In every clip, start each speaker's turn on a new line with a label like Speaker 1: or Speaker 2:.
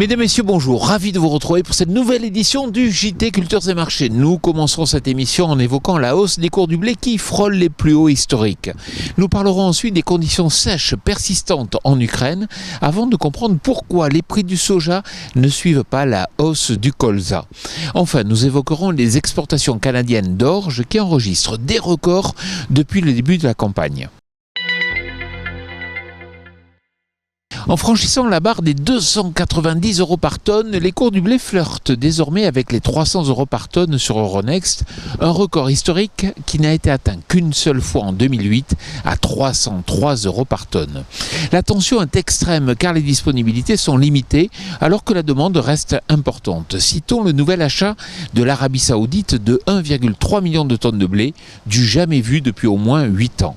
Speaker 1: Mesdames, Messieurs, bonjour. Ravi de vous retrouver pour cette nouvelle édition du JT Cultures et Marchés. Nous commencerons cette émission en évoquant la hausse des cours du blé qui frôle les plus hauts historiques. Nous parlerons ensuite des conditions sèches persistantes en Ukraine avant de comprendre pourquoi les prix du soja ne suivent pas la hausse du colza. Enfin, nous évoquerons les exportations canadiennes d'orge qui enregistrent des records depuis le début de la campagne. En franchissant la barre des 290 € par tonne, les cours du blé flirtent désormais avec les 300 € par tonne sur Euronext, un record historique qui n'a été atteint qu'une seule fois en 2008 à 303 € par tonne. La tension est extrême car les disponibilités sont limitées alors que la demande reste importante. Citons le nouvel achat de l'Arabie Saoudite de 1,3 million de tonnes de blé, du jamais vu depuis au moins 8 ans.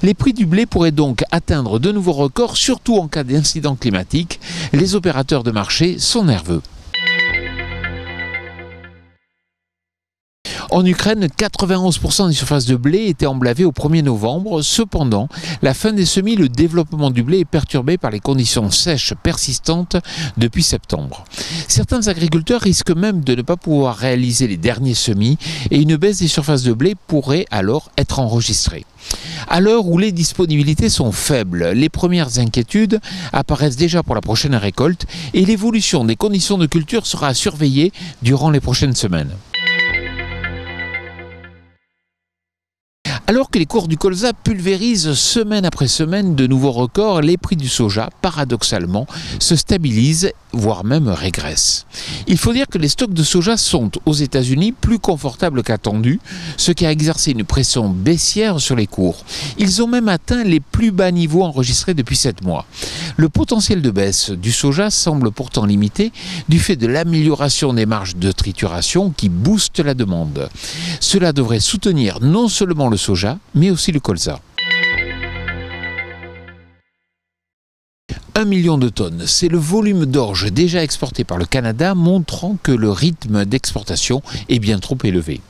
Speaker 1: Les prix du blé pourraient donc atteindre de nouveaux records, surtout en cas d'incident climatique. Les opérateurs de marché sont nerveux. En Ukraine, 91% des surfaces de blé étaient emblavées au 1er novembre. Cependant, la fin des semis, le développement du blé est perturbé par les conditions sèches persistantes depuis septembre. Certains agriculteurs risquent même de ne pas pouvoir réaliser les derniers semis et une baisse des surfaces de blé pourrait alors être enregistrée. À l'heure où les disponibilités sont faibles, les premières inquiétudes apparaissent déjà pour la prochaine récolte et l'évolution des conditions de culture sera à surveiller durant les prochaines semaines. Alors que les cours du colza pulvérisent semaine après semaine de nouveaux records, les prix du soja, paradoxalement, se stabilisent, voire même régressent. Il faut dire que les stocks de soja sont, aux États-Unis, plus confortables qu'attendus, ce qui a exercé une pression baissière sur les cours. Ils ont même atteint les plus bas niveaux enregistrés depuis 7 mois. Le potentiel de baisse du soja semble pourtant limité du fait de l'amélioration des marges de trituration qui boostent la demande. Cela devrait soutenir non seulement le soja, mais aussi le colza. 1 million de tonnes, c'est le volume d'orge déjà exporté par le Canada, montrant que le rythme d'exportation est bien trop élevé.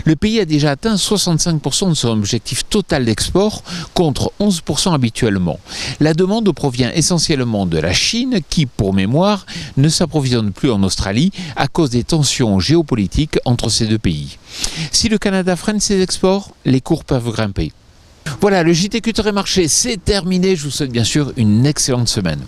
Speaker 1: Le pays a déjà atteint 65% de son objectif total d'export, contre 11% habituellement. La demande provient essentiellement de la Chine, qui, pour mémoire, ne s'approvisionne plus en Australie à cause des tensions géopolitiques entre ces deux pays. Si le Canada freine ses exports, les cours peuvent grimper. Voilà, le JT Cultures et Marchés, c'est terminé. Je vous souhaite bien sûr une excellente semaine.